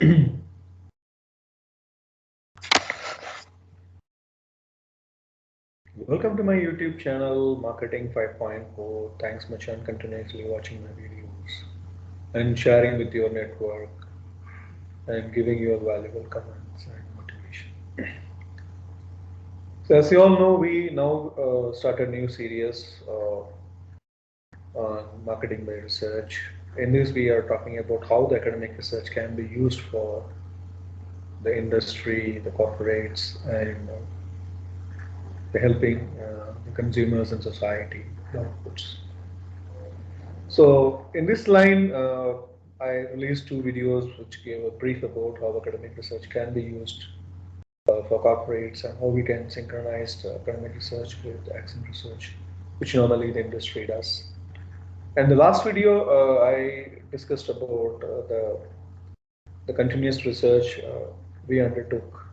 Welcome to my YouTube channel Marketing 5.0. Thanks much on continuously watching my videos and sharing with your network and giving your valuable comments and motivation. So as you all know, we now start a new series on marketing by research. In this, we are talking about how the academic research can be used for the industry, the corporates, and the helping the consumers and society outputs. So in this line, I released two videos which gave a brief about how academic research can be used for corporates and how we can synchronize the academic research with accent research, which normally the industry does. And the last video, I discussed about the continuous research we undertook.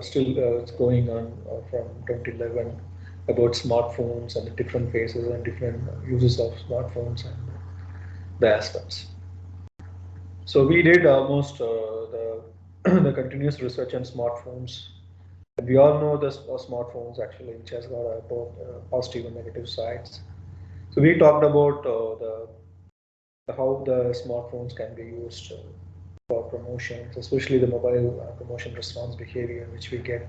Still, it's going on from 2011 about smartphones and the different phases and different uses of smartphones and the aspects. So we did almost the continuous research on smartphones. And we all know the smartphones actually, which has got both positive and negative sides. So we talked about how the smartphones can be used for promotions, especially the mobile promotion response behavior, which we get,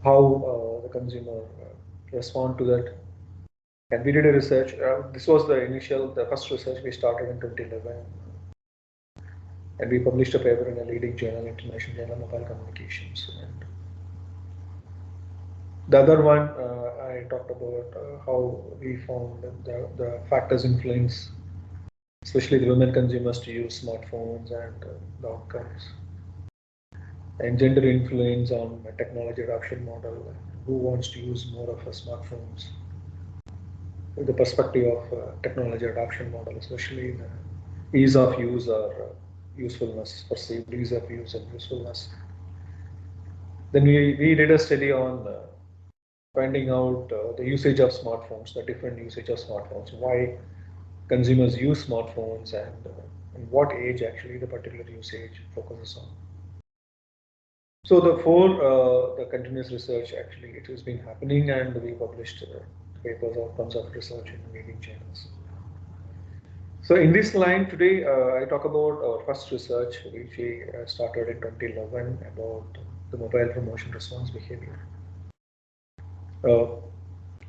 how the consumer respond to that. And we did a research. This was the first research we started in 2011. And we published a paper in a leading journal, International Journal of Mobile Communications. And the other one, I talked about how we found the factors influence, especially the women consumers, to use smartphones and the outcomes. And gender influence on technology adoption model, who wants to use more of a smartphones. With the perspective of technology adoption model, especially the ease of use or usefulness, perceived ease of use and usefulness. Then we did a study on finding out the usage of smartphones, the different usage of smartphones, why consumers use smartphones, and what age actually the particular usage focuses on. So the continuous research actually it has been happening, and we published papers outcomes of research in leading journals. So in this line today, I talk about our first research, which we started in 2011 about the mobile promotion response behavior.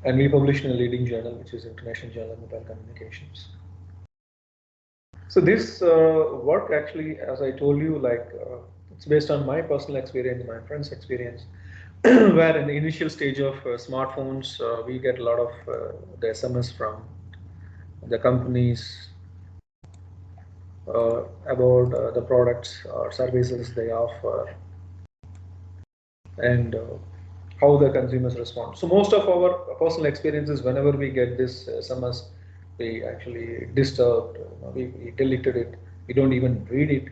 And we published in a leading journal, which is International Journal of Mobile Communications. So this work actually, as I told you, it's based on my personal experience, my friend's experience, where in the initial stage of smartphones, we get a lot of the SMS from the companies about the products or services they offer and how the consumers respond. So most of our personal experiences, whenever we get this SMS, we actually disturbed, we deleted it, we don't even read it.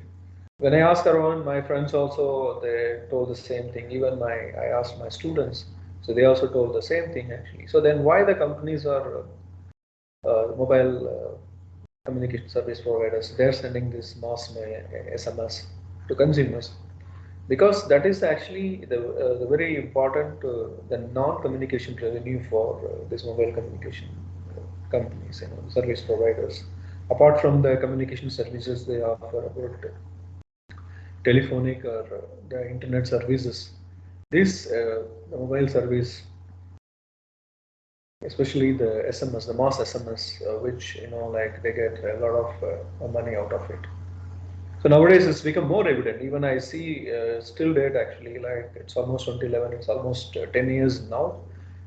When I asked around, my friends also, they told the same thing. Even I asked my students, so they also told the same thing actually. So then why the companies are mobile communication service providers, they're sending this mass SMS to consumers? Because that is actually the very important the non-communication revenue for this mobile communication companies, service providers. Apart from the communication services they offer about telephonic or the internet services, this mobile service, especially the SMS, the mass SMS, which like they get a lot of money out of it. So nowadays it's become more evident. Even I see still date actually, like it's almost 2011, it's almost 10 years now.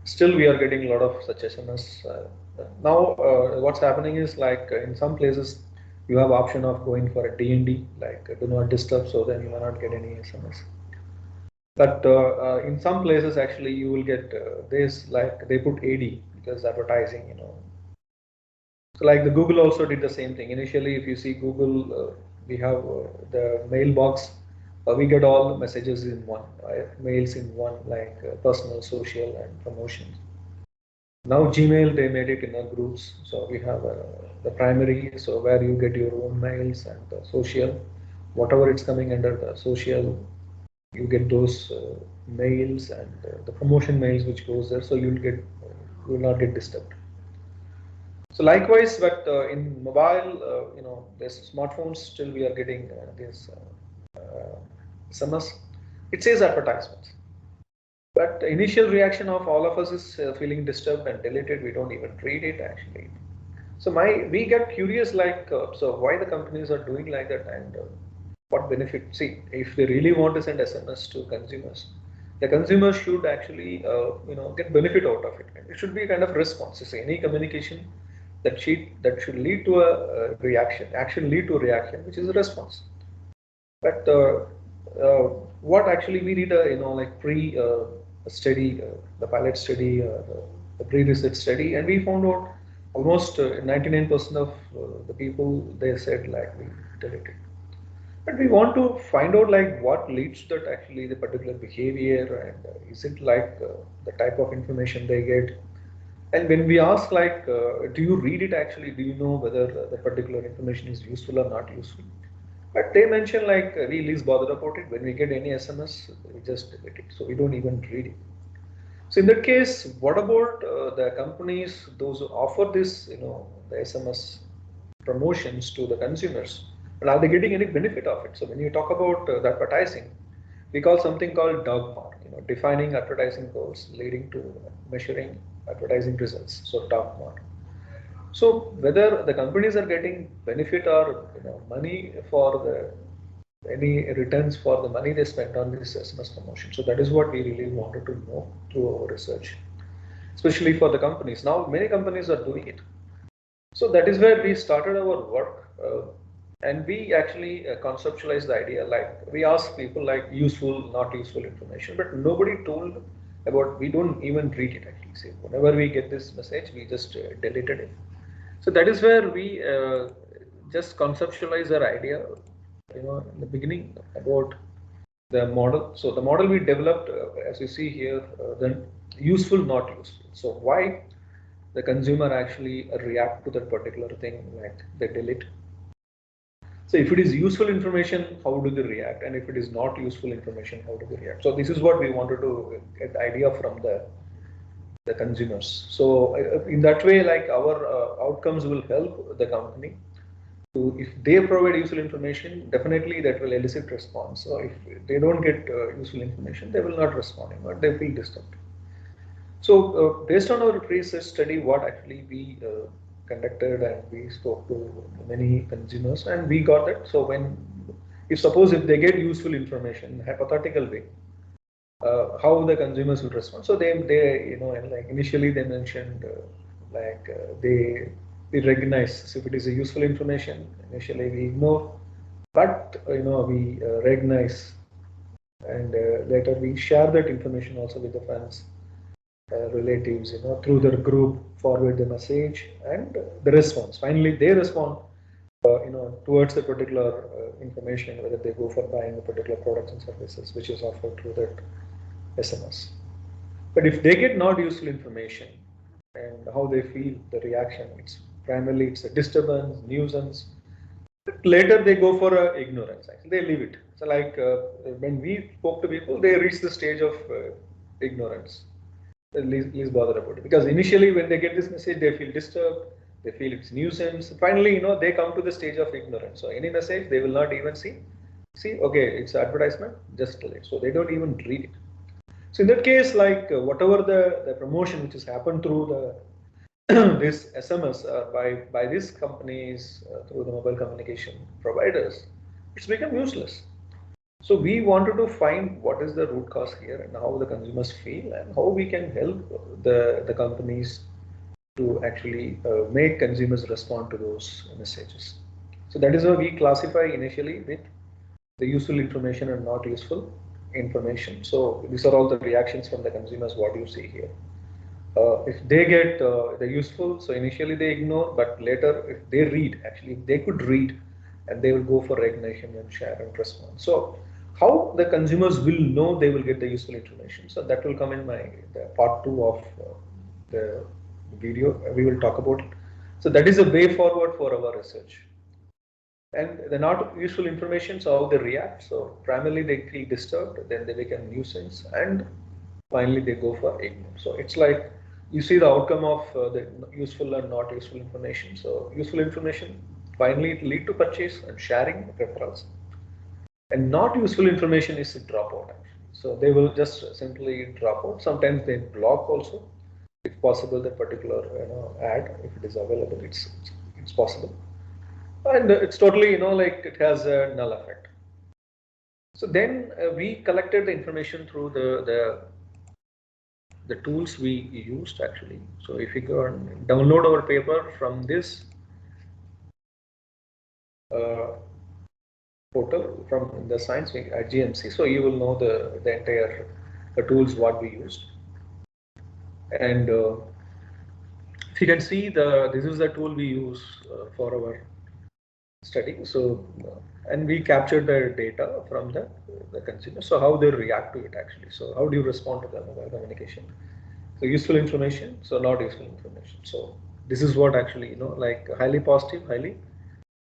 Still we are getting a lot of such SMS. Now what's happening is like in some places you have option of going for a DND, like do not disturb, so then you will not get any SMS. But in some places actually you will get this, like they put AD because advertising. So like the Google also did the same thing. Initially, if you see Google, we have the mailbox. We get all the messages in one, right? Mails in one, like personal, social, and promotions. Now Gmail, they made it in a groups. So we have the primary, so where you get your own mails and social, whatever it's coming under the social, you get those mails and the promotion mails which goes there, so you will not get disturbed. So likewise, but in mobile, there's smartphones, still we are getting this SMS. It says advertisements. But the initial reaction of all of us is feeling disturbed and deleted. We don't even read it actually. So we get curious like, so why the companies are doing like that and what benefit? See, if they really want to send SMS to consumers, the consumers should actually, get benefit out of it. It should be a kind of response. So any communication that should lead to a reaction, action lead to a reaction, which is a response. But what actually we did a like study, the pilot study, the pre-research study, and we found out almost 99% of the people, they said like we deleted. But we want to find out like what leads to that actually the particular behavior, and is it like the type of information they get. And when we ask like, do you read it actually? Do you know whether the particular information is useful or not useful? But they mention like we least bother about it. When we get any SMS, we just delete it. So we don't even read it. So in that case, what about the companies, those who offer this, the SMS promotions to the consumers? And are they getting any benefit of it? So when you talk about the advertising, we call something called dogma, defining advertising goals leading to measuring advertising results. So dogma. So whether the companies are getting benefit or money for the any returns for the money they spent on this SMS promotion. So that is what we really wanted to know through our research, especially for the companies. Now many companies are doing it. So that is where we started our work, and we actually conceptualized the idea. Like we asked people like useful, not useful information, but nobody told about. We don't even read it actually. See, whenever we get this message, we just deleted it. So that is where we just conceptualize our idea, in the beginning about the model. So the model we developed, as you see here, then useful, not useful. So why the consumer actually react to that particular thing, like they delete. So if it is useful information, how do they react? And if it is not useful information, how do they react? So this is what we wanted to get idea from the consumers. So in that way, like our outcomes will help the company to, if they provide useful information, definitely that will elicit response. So if they don't get useful information, they will not respond, or they feel disturbed. So based on our research study, what actually we conducted, and we spoke to many consumers, and we got that. So if they get useful information, hypothetical way, how the consumers will respond. So they and like initially they mentioned they recognize. So if it is a useful information, initially we ignore, but we recognize, and later we share that information also with the friends, relatives, through their group, forward the message and the response. Finally, they respond, towards the particular information, whether they go for buying the particular products and services which is offered through that SMS. But if they get not useful information, and how they feel, the reaction, it's a disturbance, nuisance. Later they go for ignorance. Actually, they leave it. So like when we spoke to people, they reach the stage of ignorance. Least bother about it, because initially when they get this message, they feel disturbed, they feel it's nuisance. Finally, they come to the stage of ignorance. So any message they will not even see, okay, it's advertisement, just delete. So they don't even read it. So in that case, like whatever the promotion which has happened through the this SMS by these companies, through the mobile communication providers, it's become useless. So we wanted to find what is the root cause here, and how the consumers feel, and how we can help the companies to actually make consumers respond to those messages. So that is how we classify initially with the useful information and not useful information. So these are all the reactions from the consumers, what you see here. If they get the useful, so initially they ignore, but later if they read, actually if they could read, and they will go for recognition and share and respond. So how the consumers will know they will get the useful information? So that will come in the part 2 of the video. We will talk about it. So that is a way forward for our research. And the not useful information, so how they react. So primarily they feel disturbed, then they become nuisance, and finally they go for ignore. So it's like you see the outcome of the useful and not useful information. So useful information finally it lead to purchase and sharing referrals, and not useful information is a dropout actually. So they will just simply drop out. Sometimes they block also, if possible, that particular ad, if it is available, it's possible, and it's totally like it has a null effect. So then we collected the information through the tools we used actually. So if you go and download our paper from this uh, portal from the science wing at GMC, so you will know the entire tools what we used. And if you can see, this is the tool we use for our study. So and we captured the data from the consumer. So how they react to it actually. So how do you respond to the mobile communication? So useful information, so not useful information. So this is what actually like highly positive, highly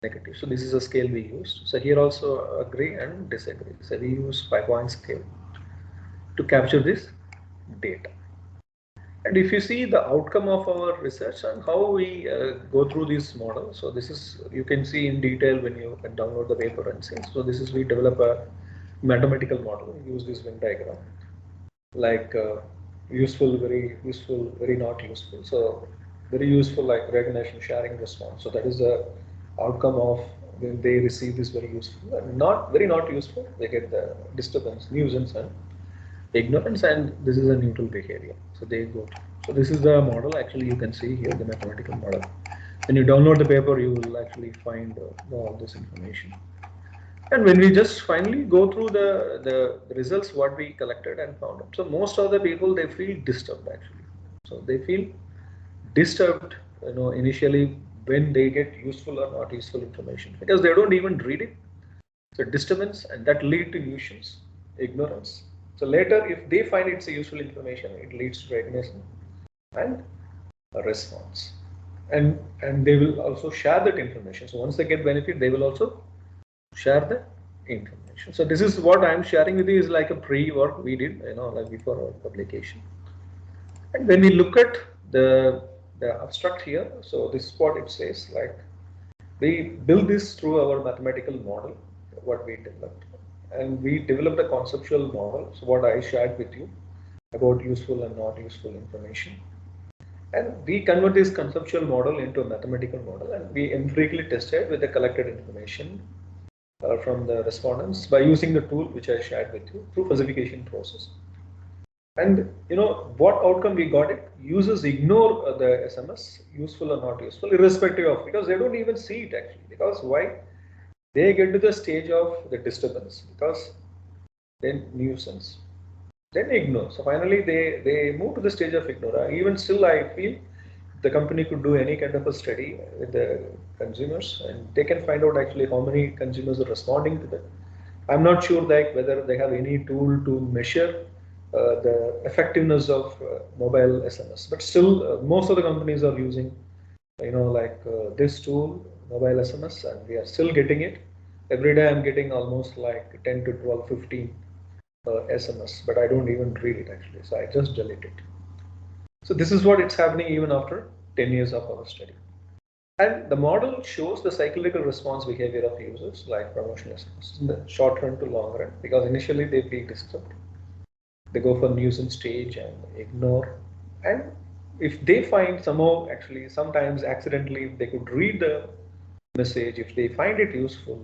negative. So this is a scale we used. So here also agree and disagree. So we use 5-point scale to capture this data. And if you see the outcome of our research and how we go through this model, so this is, you can see in detail when you can download the paper and see. So this is, we develop a mathematical model, use this Venn diagram, like useful, very useful, very not useful. So very useful, like recognition, sharing, response. So that is the outcome of when they receive this very useful. And not very not useful, they get the disturbance, nuisance, and ignorance, and this is a neutral behavior. So they go to. So this is the model. Actually, you can see here the mathematical model. When you download the paper, you will actually find all this information. And when we just finally go through the results, what we collected and found out. So most of the people, they feel disturbed actually. So they feel disturbed, initially when they get useful or not useful information because they don't even read it. So disturbance, and that lead to nuisance, ignorance. So later, if they find it's a useful information, it leads to recognition and a response. And they will also share that information. So once they get benefit, they will also share the information. So this is what I'm sharing with you is like a pre-work we did, like before our publication. And when we look at the abstract here, so this is what it says, like we build this through our mathematical model, what we developed. And we developed a conceptual model, so what I shared with you about useful and not useful information. And we convert this conceptual model into a mathematical model, and we empirically tested with the collected information from the respondents by using the tool which I shared with you through falsification process. And what outcome we got it? Users ignore the SMS, useful or not useful, irrespective of, because they don't even see it actually. Because why? They get to the stage of the disturbance, because then nuisance, then ignore. So finally they move to the stage of ignore. Even still, I feel the company could do any kind of a study with the consumers, and they can find out actually how many consumers are responding to that. I'm not sure that whether they have any tool to measure the effectiveness of mobile SMS, but still most of the companies are using, like this tool, mobile SMS, and we are still getting it. Every day I'm getting almost like 10 to 12, 15 SMS, but I don't even read it actually, so I just delete it. So this is what it's happening even after 10 years of our study. And the model shows the cyclical response behavior of users like promotional SMS in the short run to long run, because initially they feel disturbed. They go for nuisance stage and ignore. And if they find somehow, actually sometimes accidentally, they could read the message, if they find it useful,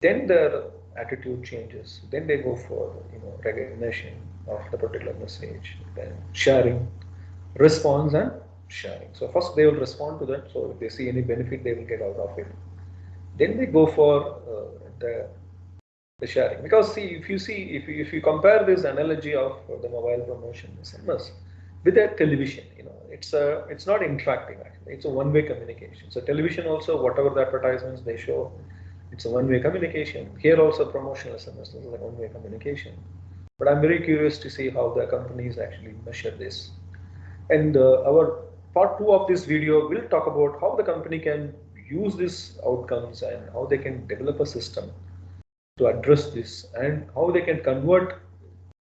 then their attitude changes. Then they go for recognition of the particular message, then sharing, response, and sharing. So first they will respond to that. So if they see any benefit, they will get out of it. Then they go for the sharing. Because see, if you compare this analogy of the mobile promotion SMS with a television, it's not interactive actually. It's a one-way communication. So television also, whatever the advertisements they show, it's a one-way communication. Here also promotional SMS is a one-way communication. But I'm very curious to see how the companies actually measure this. And our part 2 of this video will talk about how the company can use these outcomes and how they can develop a system to address this, and how they can convert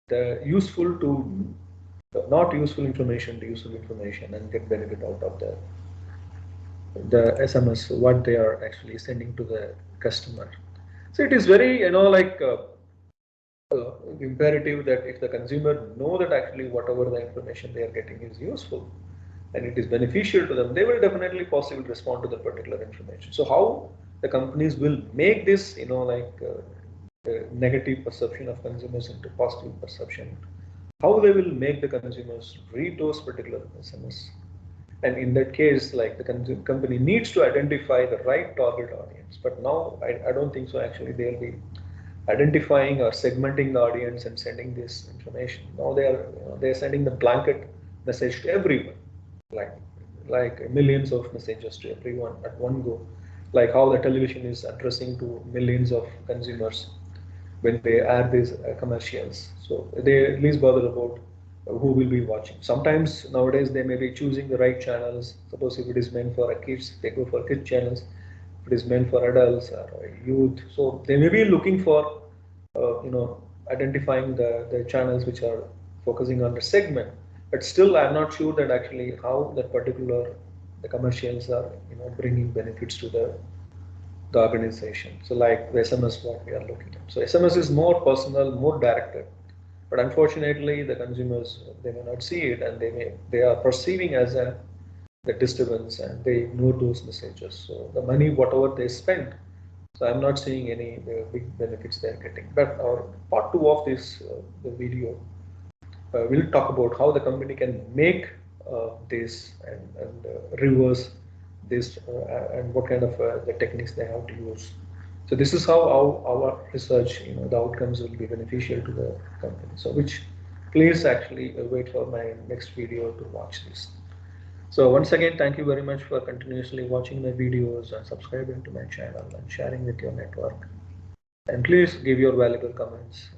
the useful to not useful information to useful information and get benefit out of the SMS what they are actually sending to the customer. So it is very imperative that if the consumer know that actually whatever the information they are getting is useful and it is beneficial to them, they will definitely possibly respond to the particular information. So how the companies will make this negative perception of consumers into positive perception, how they will make the consumers read those particular SMS. And in that case, like the company needs to identify the right target audience. But now I don't think so. Actually, they'll be identifying or segmenting the audience and sending this information. Now they are sending the blanket message to everyone, like millions of messages to everyone at one go, like how the television is addressing to millions of consumers when they add these commercials. So they at least bother about who will be watching. Sometimes nowadays they may be choosing the right channels. Suppose if it is meant for kids, they go for kid channels. If it is meant for adults or youth, so they may be looking for identifying the channels which are focusing on the segment. But still, I'm not sure that actually how that particular the commercials are bringing benefits to the organization. So like the SMS what we are looking at. So SMS is more personal, more directed. But unfortunately, the consumers they may not see it, and they are perceiving as the disturbance, and they ignore those messages. So the money whatever they spend, so I'm not seeing any big benefits they are getting. But our part two of this the video we'll talk about how the company can make this and reverse this and what kind of the techniques they have to use. So this is how our research, the outcomes will be beneficial to the company. So which please actually wait for my next video to watch this. So once again, thank you very much for continuously watching my videos and subscribing to my channel and sharing with your network. And please give your valuable comments